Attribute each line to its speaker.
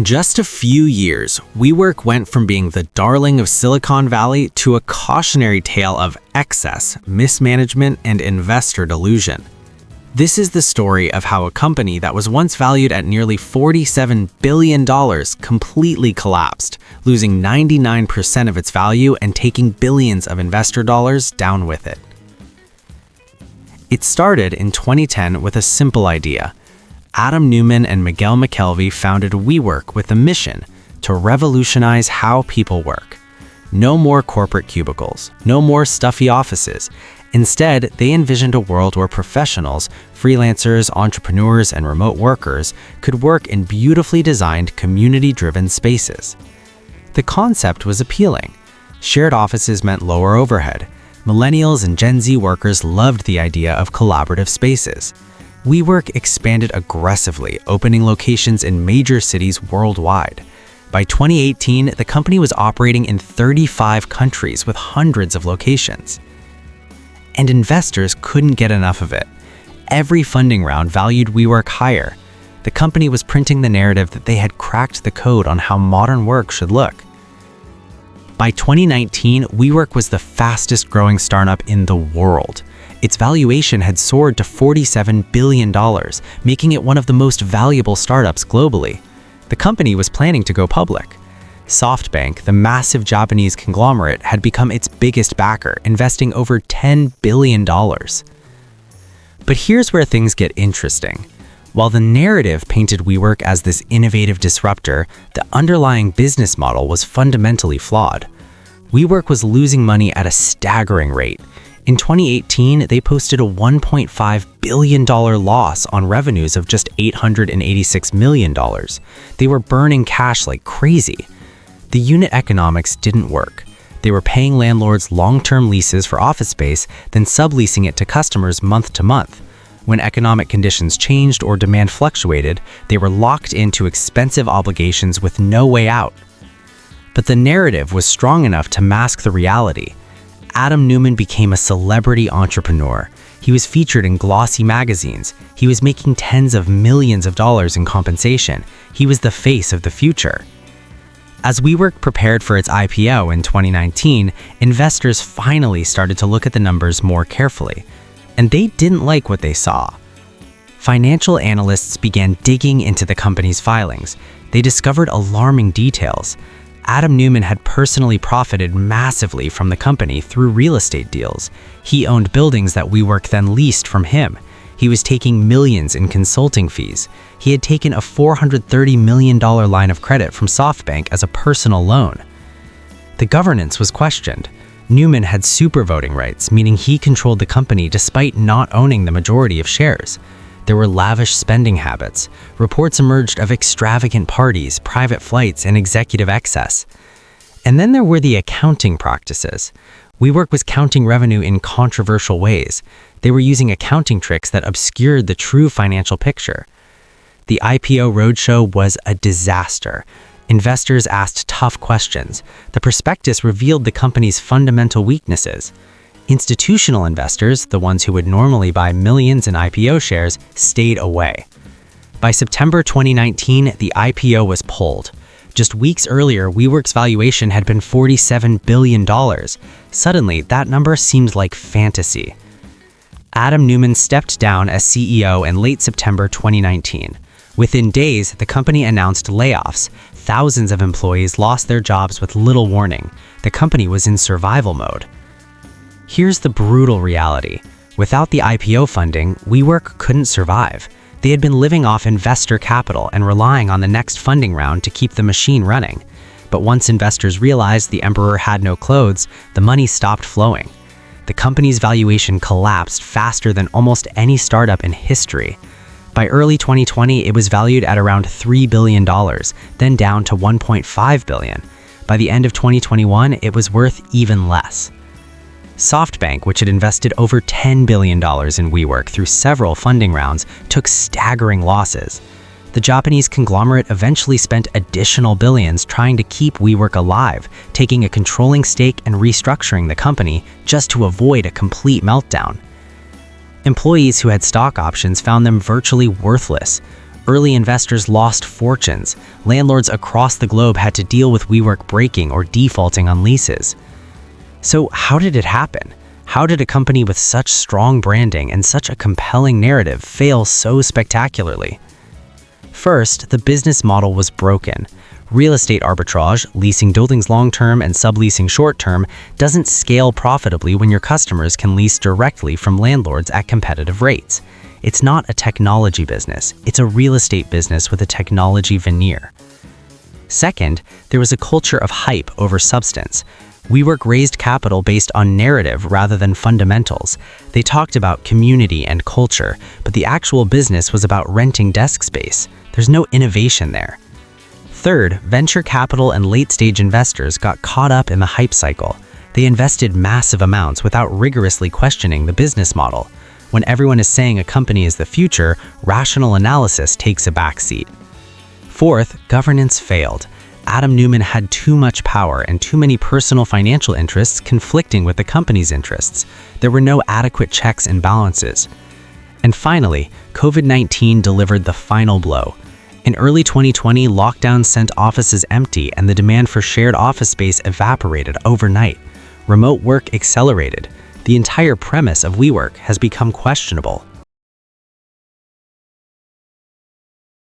Speaker 1: In just a few years, WeWork went from being the darling of Silicon Valley to a cautionary tale of excess, mismanagement, and investor delusion. This is the story of how a company that was once valued at nearly $47 billion completely collapsed, losing 99% of its value and taking billions of investor dollars down with it. It started in 2010 with a simple idea. Adam Neumann and Miguel McKelvey founded WeWork with a mission to revolutionize how people work. No more corporate cubicles, no more stuffy offices. Instead, they envisioned a world where professionals, freelancers, entrepreneurs, and remote workers could work in beautifully designed, community-driven spaces. The concept was appealing. Shared offices meant lower overhead. Millennials and Gen Z workers loved the idea of collaborative spaces. WeWork expanded aggressively, opening locations in major cities worldwide. By 2018, the company was operating in 35 countries with hundreds of locations. And investors couldn't get enough of it. Every funding round valued WeWork higher. The company was printing the narrative that they had cracked the code on how modern work should look. By 2019, WeWork was the fastest growing startup in the world. Its valuation had soared to $47 billion, making it one of the most valuable startups globally. The company was planning to go public. SoftBank, the massive Japanese conglomerate, had become its biggest backer, investing over $10 billion. But here's where things get interesting. While the narrative painted WeWork as this innovative disruptor, the underlying business model was fundamentally flawed. WeWork was losing money at a staggering rate. In 2018, they posted a $1.5 billion loss on revenues of just $886 million. They were burning cash like crazy. The unit economics didn't work. They were paying landlords long-term leases for office space, then subleasing it to customers month to month. When economic conditions changed or demand fluctuated, they were locked into expensive obligations with no way out. But the narrative was strong enough to mask the reality. Adam Neumann became a celebrity entrepreneur. He was featured in glossy magazines. He was making tens of millions of dollars in compensation. He was the face of the future. As WeWork prepared for its IPO in 2019, investors finally started to look at the numbers more carefully. And they didn't like what they saw. Financial analysts began digging into the company's filings. They discovered alarming details. Adam Neumann had personally profited massively from the company through real estate deals. He owned buildings that WeWork then leased from him. He was taking millions in consulting fees. He had taken a $430 million line of credit from SoftBank as a personal loan. The governance was questioned. Neumann had super voting rights, meaning he controlled the company despite not owning the majority of shares. There were lavish spending habits. Reports emerged of extravagant parties, private flights, and executive excess. And then there were the accounting practices. WeWork was counting revenue in controversial ways. They were using accounting tricks that obscured the true financial picture. The IPO roadshow was a disaster. Investors asked tough questions. The prospectus revealed the company's fundamental weaknesses. Institutional investors, the ones who would normally buy millions in IPO shares, stayed away. By September 2019, the IPO was pulled. Just weeks earlier, WeWork's valuation had been $47 billion. Suddenly, that number seemed like fantasy. Adam Neumann stepped down as CEO in late September 2019. Within days, the company announced layoffs. Thousands of employees lost their jobs with little warning. The company was in survival mode. Here's the brutal reality. Without the IPO funding, WeWork couldn't survive. They had been living off investor capital and relying on the next funding round to keep the machine running. But once investors realized the emperor had no clothes, the money stopped flowing. The company's valuation collapsed faster than almost any startup in history. By early 2020, it was valued at around $3 billion, then down to $1.5 billion. By the end of 2021, it was worth even less. SoftBank, which had invested over $10 billion in WeWork through several funding rounds, took staggering losses. The Japanese conglomerate eventually spent additional billions trying to keep WeWork alive, taking a controlling stake and restructuring the company just to avoid a complete meltdown. Employees who had stock options found them virtually worthless. Early investors lost fortunes. Landlords across the globe had to deal with WeWork breaking or defaulting on leases. So how did it happen? How did a company with such strong branding and such a compelling narrative fail so spectacularly? First, the business model was broken. Real estate arbitrage, leasing buildings long-term and subleasing short-term, doesn't scale profitably when your customers can lease directly from landlords at competitive rates. It's not a technology business, it's a real estate business with a technology veneer. Second, there was a culture of hype over substance. WeWork raised capital based on narrative rather than fundamentals. They talked about community and culture, but the actual business was about renting desk space. There's no innovation there. Third, venture capital and late-stage investors got caught up in the hype cycle. They invested massive amounts without rigorously questioning the business model. When everyone is saying a company is the future, rational analysis takes a backseat. Fourth, governance failed. Adam Neumann had too much power and too many personal financial interests conflicting with the company's interests. There were no adequate checks and balances. And finally, COVID-19 delivered the final blow. In early 2020, lockdowns sent offices empty and the demand for shared office space evaporated overnight. Remote work accelerated. The entire premise of WeWork has become questionable.